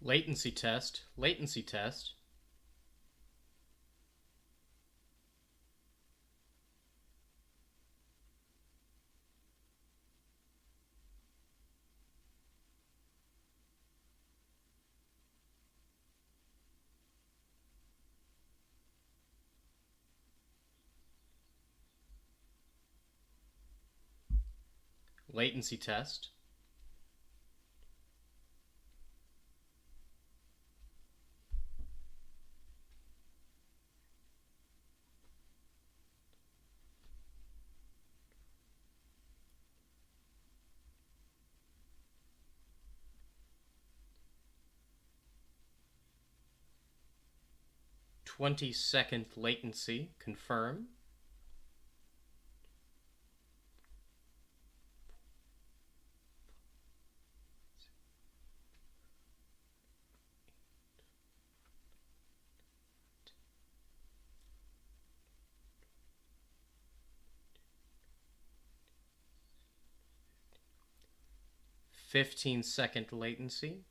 Latency test, latency test. Latency test. 20-second latency. Confirm. Fifteen-second latency.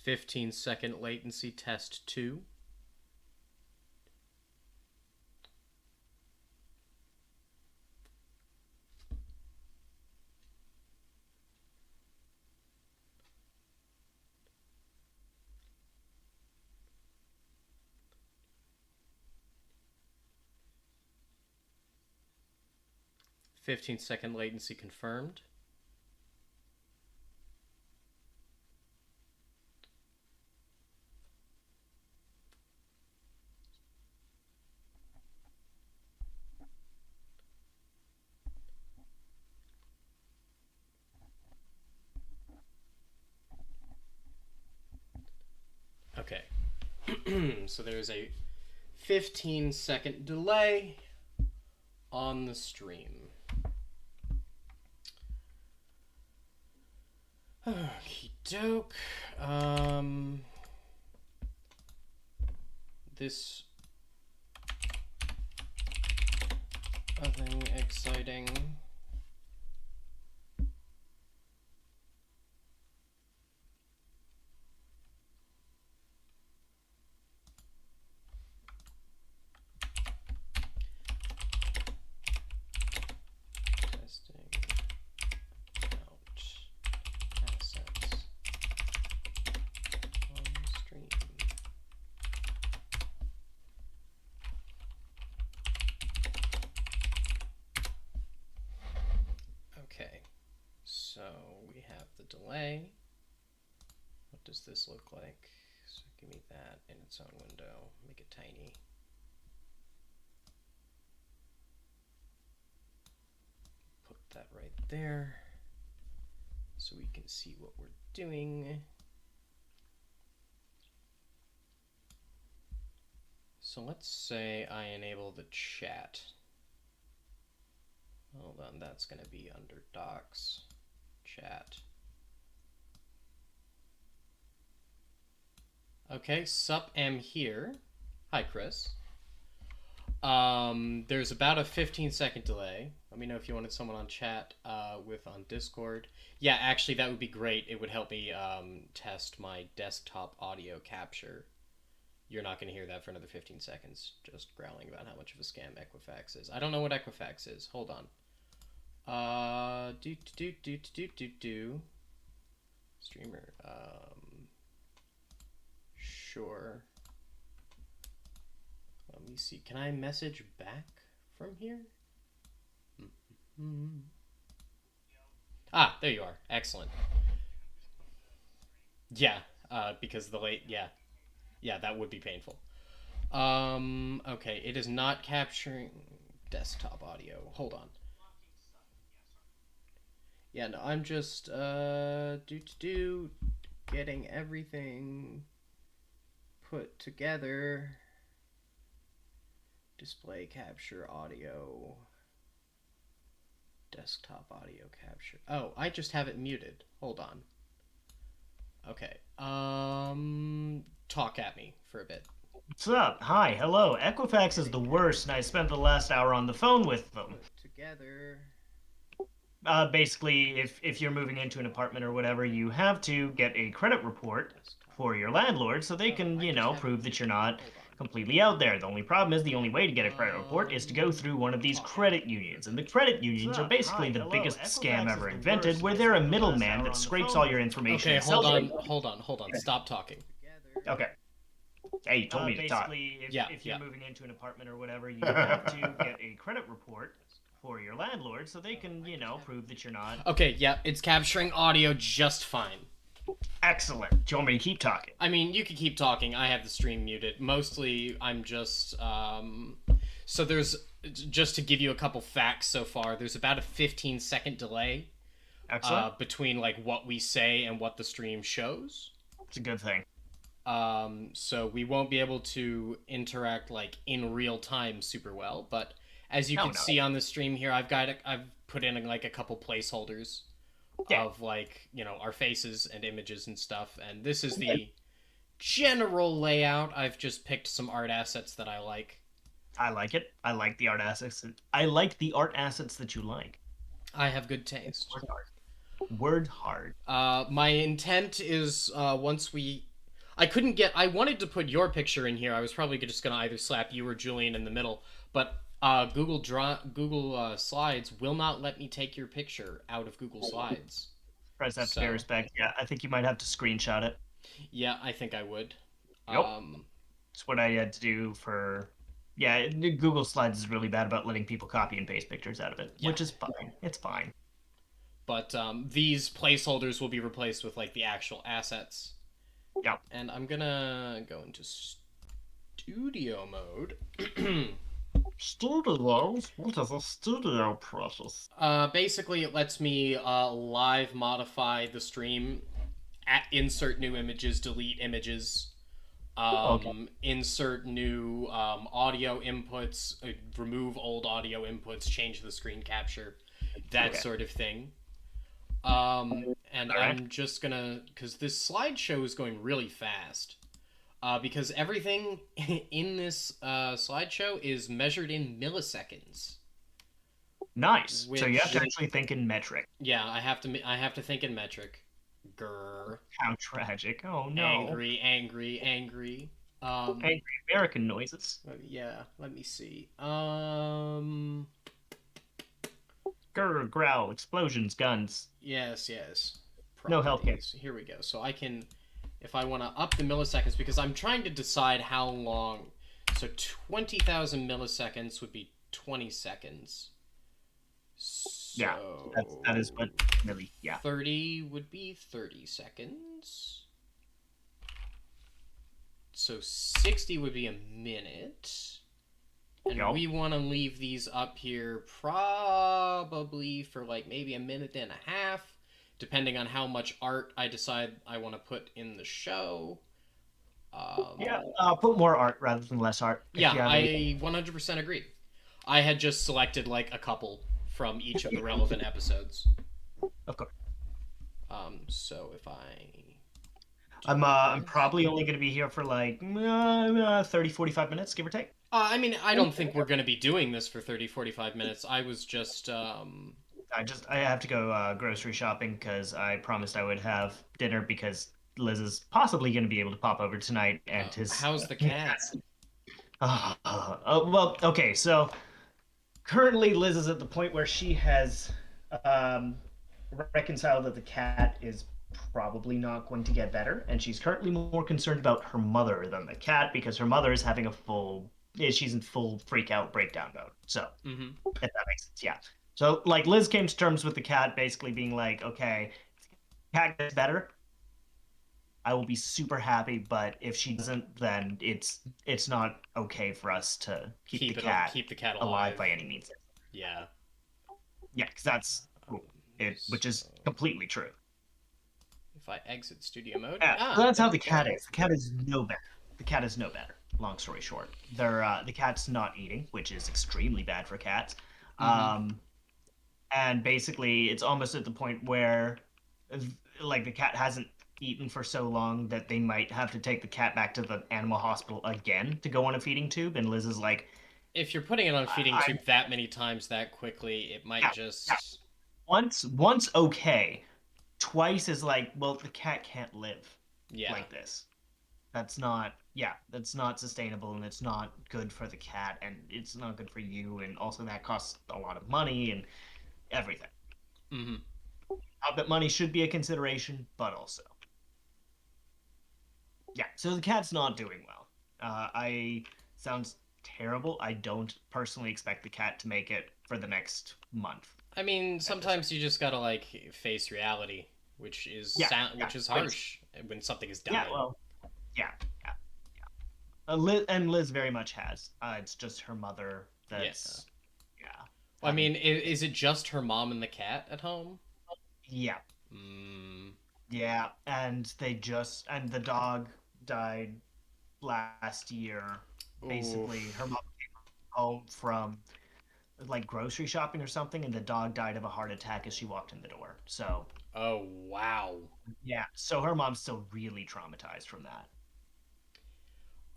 15-second latency test 2. 15-second latency confirmed. Okay. So there's a 15-second delay on the stream. Okie doke. This nothing exciting. Delay. What does this look like? So give me that in its own window. Make it tiny. Put that right there so we can see what we're doing. So let's say I enable the chat. Hold on, that's going to be under docs, chat. Okay, sup, am here. Hi, Chris. There's about a 15-second delay. Let me know if you wanted someone on chat on Discord. Yeah, actually, that would be great. It would help me test my desktop audio capture. You're not going to hear that for another 15 seconds. Just growling about how much of a scam Equifax is. I don't know what Equifax is. Hold on. Streamer. Sure. Let me see. Can I message back from here? Ah, there you are. Excellent. Yeah, because the late, yeah, that would be painful. Okay, it is not capturing desktop audio. Hold on. Yeah, no, I'm just getting everything put together. Display capture audio Desktop audio capture. Oh, I just have it muted. Hold on. Okay. Talk at me for a bit. What's up? Hi, hello. Equifax is the worst, and I spent the last hour on the phone with them. Put together. Basically, if you're moving into an apartment or whatever, you have to get a credit report Desktop. for your landlord so they Oh, can, I just have it prove that you're muted. not Hold on. completely out there. The only problem is the only way to get a credit report is to go through one of these Talk at me credit for a unions. And bit. the credit unions What's are up? basically Hi, the hello. biggest scam Equifax is ever the invented, worst, where and I they're a spent the last middleman hour that on the scrapes phone all your with them. information Okay, and hold sells it. on, hold on. Stop talking. Together. Okay. Hey, you told me to talk. Basically, If you're yeah. moving into an apartment or whatever, you have to get a credit report for your landlord so they can, prove that you're not. Okay, yeah, it's capturing audio just fine. Excellent. Do you want me to keep talking? I mean, you can keep talking. I have the stream muted. Mostly, I'm just. So there's. Just to give you a couple facts so far, there's about a 15-second delay Excellent. between like what we say and what the stream shows. It's a good thing. So we won't be able to interact like in real time super well. But as you No, can no. see on the stream here, I've put in like a couple placeholders Yeah, of like our faces and images and stuff. And this is the general layout. I've just picked some art assets that I like. I like it. I like the art assets. I like the art assets that you like. I have good taste. Word hard. Word hard. My intent is once we. I couldn't get. I wanted to put your picture in here. I was probably just gonna either slap you or Julian in the middle, but Google Slides will not let me take your picture out of Google Slides. Press have to pay So respect. Yeah, I think you might have to screenshot it. yeah, I think I would. Yep. Um, It's what I had to do for. Yeah, Google Slides is really bad about letting people copy and paste pictures out of it, yeah, which is fine. It's fine. but these placeholders will be replaced with like the actual assets. Yep. And I'm gonna go into studio mode. Studios? What is a studio, precious? Basically, it lets me live modify the stream, insert new images, delete images, Okay. insert new audio inputs, remove old audio inputs, change the screen capture, that Okay. sort of thing. And All right. I'm just gonna, because this slideshow is going really fast. Because everything in this slideshow is measured in milliseconds. Nice. So you have Which, to actually think in metric. yeah, I have to think in metric. Grr. How tragic. Oh no. Angry, angry, angry. Um, Angry American noises. yeah. Let me see. Grr, growl, explosions, guns. Yes, yes. No healthcare. Properties. Here we go. So I can, if I want to up the milliseconds, because I'm trying to decide how long. So 20,000 milliseconds would be 20 seconds. Yeah, So that is what really. Yeah. 30 would be 30 seconds. So 60 would be a minute. And Yep. we want to leave these up here probably for like maybe a minute and a half, depending on how much art I decide I want to put in the show. Yeah. Put more art rather than less art. If Yeah, you have any. I 100% agree. I had just selected like a couple from each of the relevant episodes. Of course. So if I I'm probably only going to be here for like 30, 45 minutes, give or take. I mean, I don't think we're going to be doing this for 30, 45 minutes. I was just, I have to go grocery shopping because I promised I would have dinner because Liz is possibly going to be able to pop over tonight and his. how's the cat? Well, okay, so currently Liz is at the point where she has um, reconciled that the cat is probably not going to get better, and she's currently more concerned about her mother than the cat because her mother is having she's in full freak out breakdown mode. So Mm-hmm. if that makes sense, yeah. So like Liz came to terms with the cat basically being like, okay, cat gets better, I will be super happy, but if she doesn't, then it's not okay for us to keep the cat Keep the cat alive alive. by any means. Yeah. Yeah, because that's which is So completely true. if I exit studio mode, Yeah, so that's there how we the cat go. is. The cat is no better. The cat is no better. Long story short, the cat's not eating, which is extremely bad for cats. Mm-hmm. Um, and basically it's almost at the point where like the cat hasn't eaten for so long that they might have to take the cat back to the animal hospital again to go on a feeding tube. And Liz is like, If you're putting it on a feeding I tube that many times that quickly, it might yeah, yeah. just. Once okay, twice is like, well, the cat can't live Yeah. like this. That's not sustainable, and it's not good for the cat, and it's not good for you, and also that costs a lot of money and everything. Mm-hmm. Not that money should be a consideration, but also, yeah. So the cat's not doing well. I sounds terrible. I don't personally expect the cat to make it for the next month I mean, at this. sometimes you just gotta like face reality, which is Yeah, yeah, which is which harsh when something is yeah, dying. well, yeah, yeah. Liz very much has. It's just her mother Yeah. that's yeah Well, I having mean, is it just her mom and the cat at home? yeah Mm. yeah, and and the dog died last year. Basically, her Oof. mom came home from like grocery shopping or something, and the dog died of a heart attack as she walked in the door. So Oh wow. yeah, so her mom's still really traumatized from that.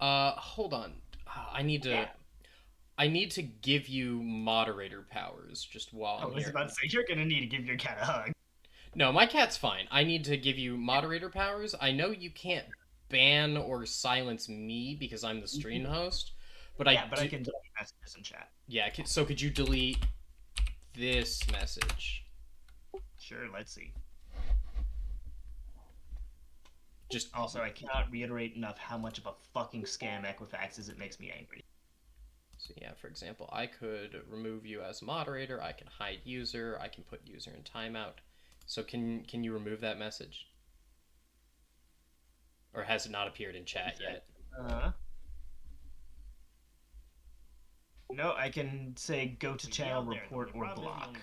Hold on. I need Yeah, to. I need to give you moderator powers just while I I'm was here. about to say you're gonna need to give your cat a hug. No, my cat's fine. I need to give you moderator powers. I know you can't ban or silence me because I'm the stream host, but I Yeah, but I do. can delete messages in chat. Yeah, so could you delete this message? Sure, let's see. Just Also, I cannot reiterate enough how much of a fucking scam Equifax is. It makes me angry. so yeah, for example, I could remove you as moderator, I can hide user, I can put user in timeout. So can you remove that message? Or has it not appeared in chat yet? Uh, no, I can say go to channel report or block.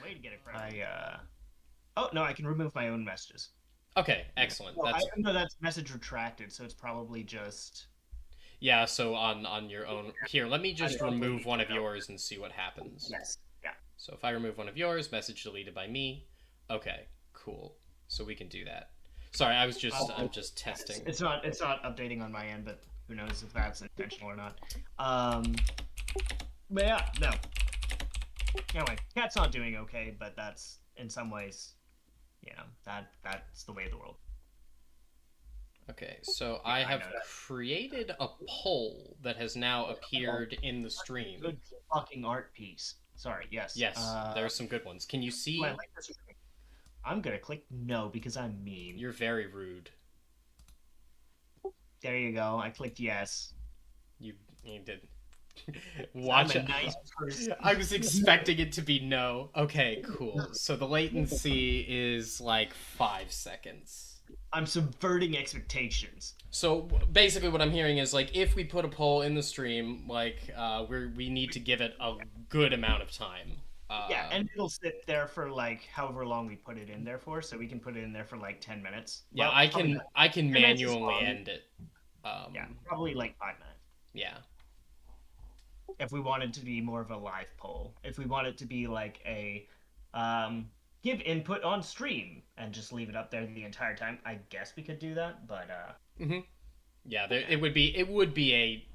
Oh no, I can remove my own messages. Okay, excellent. Well, I That's know that's message retracted, so it's probably just yeah, so on your own here, let me I just don't remove delete one it of out. yours and see what happens. Yes. Yeah. So if I remove one of yours, message deleted by me. Okay, cool. So we can do that. Sorry, I'm just testing. It's not updating on my end, but who knows if that's intentional or not. Um, but yeah, no. Anyway, cat's not doing okay, but that's in some ways, that's the way of the world. Okay, so Yeah, I I know have that. created a poll that has now appeared in the stream. Good fucking art piece. Sorry. Yes. Yes, there are some good ones. Can you Do I see? like this? I'm gonna click no because I'm mean. You're very rude. There you go. I clicked yes. You did. I'm Watch a it. nice person. I was expecting it to be no. Okay, cool. So the latency is like 5 seconds. I'm subverting expectations. So basically, what I'm hearing is like if we put a poll in the stream, like we need to give it a good amount of time. Yeah, Uh, and it'll sit there for like however long we put it in there for, so we can put it in there for like 10 minutes. yeah, Well, probably not. I can 10 minutes is manually long. end it. Yeah, Um, probably like 5 minutes. yeah. If we wanted to be more of a live poll, if we want it to be like a um, give input on stream and just leave it up there the entire time, I guess we could do that. But hmm Yeah, yeah, it would be a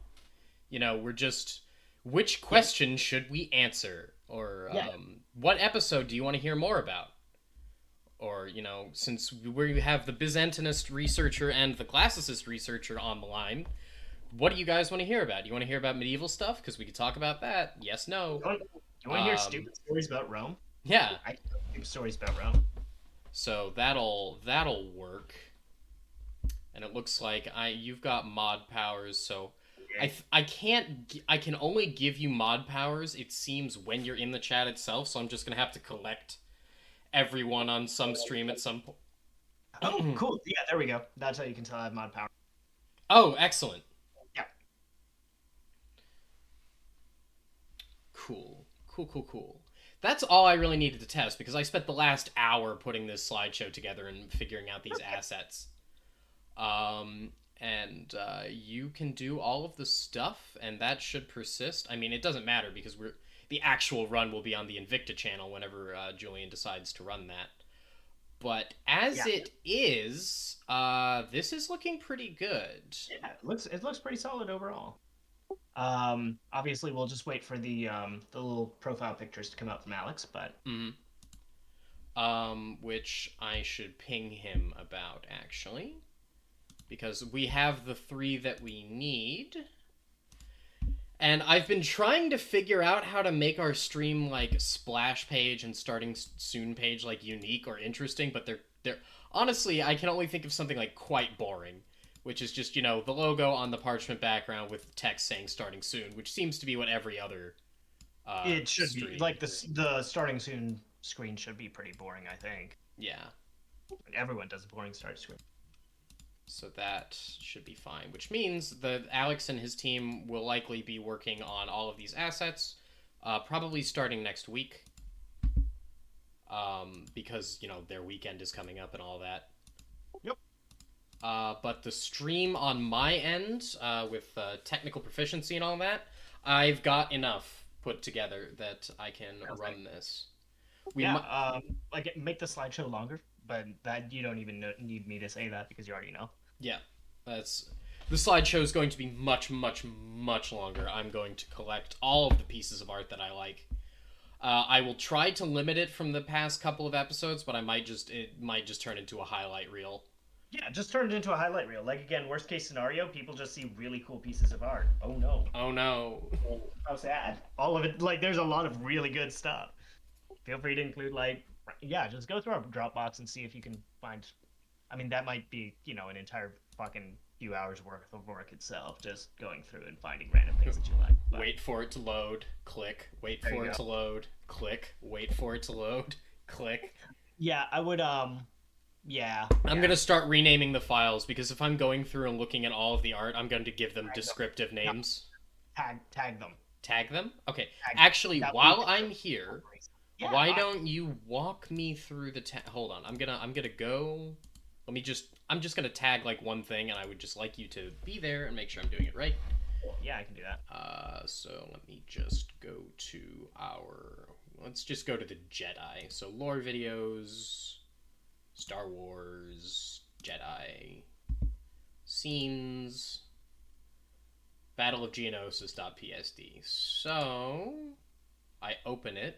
we're just which yeah, question should we answer or yeah. what episode do you want to hear more about? Or since we have the Byzantinist researcher and the classicist researcher on the line, what do you guys want to hear about? You want to hear about medieval stuff because we could talk about that? Yes, no. You want to hear stupid stories about Rome? Yeah. I can tell stupid stories about Rome. So that'll work. And it looks like you've got mod powers, so I can only give you mod powers. It seems when you're in the chat itself, so I'm just gonna have to collect everyone on some stream at some Oh, point. cool. Yeah, there we go. That's how you can tell I have mod power. Oh, excellent. Yeah. Cool. Cool, cool, cool. That's all I really needed to test because I spent the last hour putting this slideshow together and figuring out these assets. And you can do all of the stuff, and that should persist. I mean, it doesn't matter because the actual run will be on the Invicta channel whenever Julian decides to run that. But as Yeah, it is, this is looking pretty good. yeah, it looks pretty solid overall. Obviously, we'll just wait for the little profile pictures to come out from Alex, but Mm. Which I should ping him about actually, because we have the three that we need. And I've been trying to figure out how to make our stream like splash page and starting soon page like unique or interesting, but they're honestly I can only think of something like quite boring, which is just the logo on the parchment background with text saying starting soon, which seems to be what every other it should be stream. like the starting soon screen should be pretty boring. I think Yeah, everyone does a boring start screen. so that should be fine. Which means that Alex and his team will likely be working on all of these assets, probably starting next week. Because their weekend is coming up and all that. Yep. But the stream on my end, with technical proficiency and all that, I've got enough put together that I can run this. We Yeah, mu- like make the slideshow longer, but that you don't even need me to say that because you already know. yeah, that's the slideshow is going to be much, much, much longer. I'm going to collect all of the pieces of art that I like. I will try to limit it from the past couple of episodes, but it might just turn into a highlight reel. Yeah, just turn it into a highlight reel. Like again, worst case scenario, people just see really cool pieces of art. Oh no. Oh no. How sad. All of it, like there's a lot of really good stuff. Feel free to include yeah, just go through our Dropbox and see if you can find. I mean, that might be an entire fucking few hours worth of work itself, just going through and finding random things that you like. But Wait for it to load, click, wait there for you it go. to load, click, wait for it to load, click. Yeah, I would yeah, I'm yeah. going to start renaming the files because if I'm going through and looking at all of the art, I'm going to give them Tag them. descriptive No, names. tag them. Tag them? Okay. Tag. Actually, That way you while can show I'm them here, stories. Yeah, why fine. don't you walk me through the hold on. I'm going to go I'm just going to tag like one thing and I would just like you to be there and make sure I'm doing it right. Cool. Yeah, I can do that. So let me just go to let's just go to the Jedi. So lore videos, Star Wars, Jedi, scenes, Battle of Geonosis.psd. So I open it.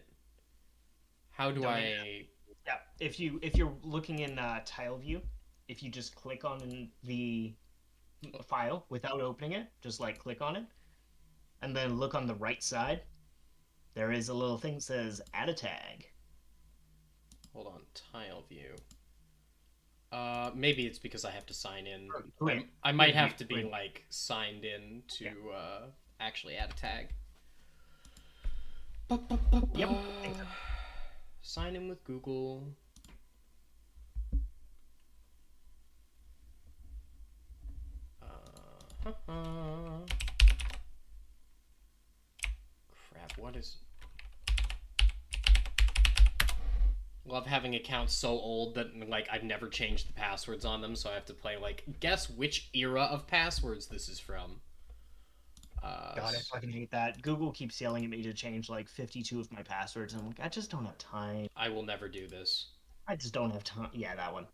How do Don't even. I? Yeah, if you're looking in tile view, if you just click on the file without opening it, just like click on it, and then look on the right side. There is a little thing that says add a tag. Hold on, tile view. Maybe it's because I have to sign in. I might have to be like signed in to actually add a tag. Yep. I think so. Sign in with Google. Crap, what is... Love having accounts so old that like I've never changed the passwords on them, so I have to play like guess which era of passwords this is from. God, I fucking hate that. Google keeps yelling at me to change like 52 of my passwords, and I'm like, I just don't have time. I will never do this. I just don't have time. Yeah, that one.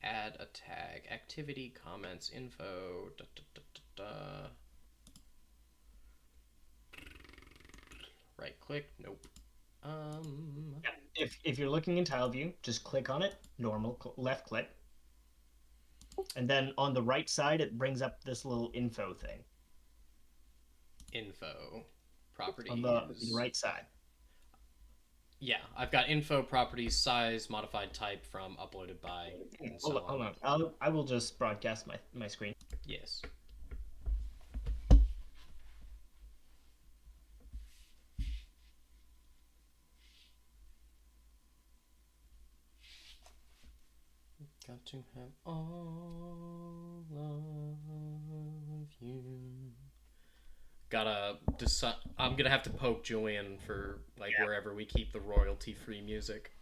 Add a tag. Activity, comments, info. Da, da, da, da, da. Right click. Nope. Yeah. If you're looking in tile view, just click on it. Normal left click, and then on the right side, it brings up this little info thing. Info. Properties. On the right side. Yeah, I've got info, properties, size, modified type from uploaded by, and so Hold on. I will just broadcast my screen. Yes. Got to have all of you. Gotta decide. I'm gonna have to poke Julian for like wherever we keep the royalty-free music.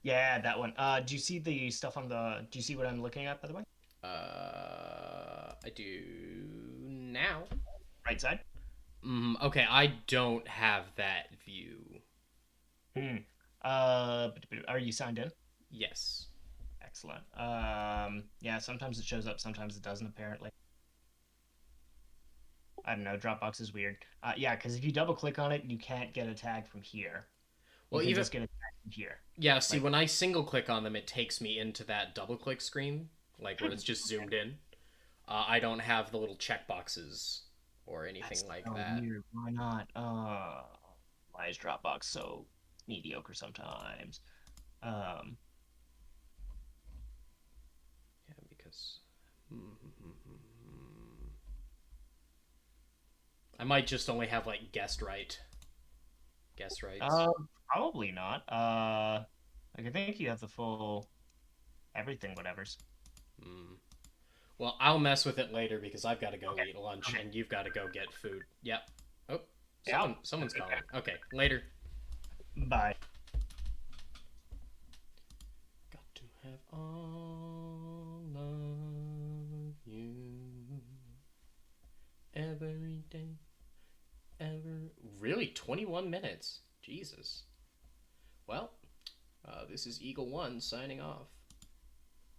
Yeah, that one. Do you see the stuff on the? Do you see what I'm looking at, by the way? I do now. Right side. Okay, I don't have that view. Hmm. Are you signed in? Yes. Excellent. Yeah, sometimes it shows up, sometimes it doesn't, apparently. I don't know, Dropbox is weird. Yeah, because if you double click on it, you can't get a tag from here. You Well, can even just get a tag from here. yeah. See, Like, when I single click on them, it takes me into that double click screen, like where it's just okay, zoomed in. I don't have the little check boxes or that's anything like so that. weird. Why not? Why is Dropbox so mediocre sometimes? Um, Yeah, because I might just only have like guest rights. uh, Probably not. Like I think you have the full everything, whatever's. Mm. Well, I'll mess with it later because I've got to go Okay. eat lunch Okay. and you've got to go get food. Yep. Oh, Yeah. someone's calling. Okay, later. Bye. Got to have all of you every day, ever. Really, 21 minutes. Jesus. Well, this is Eagle One signing off.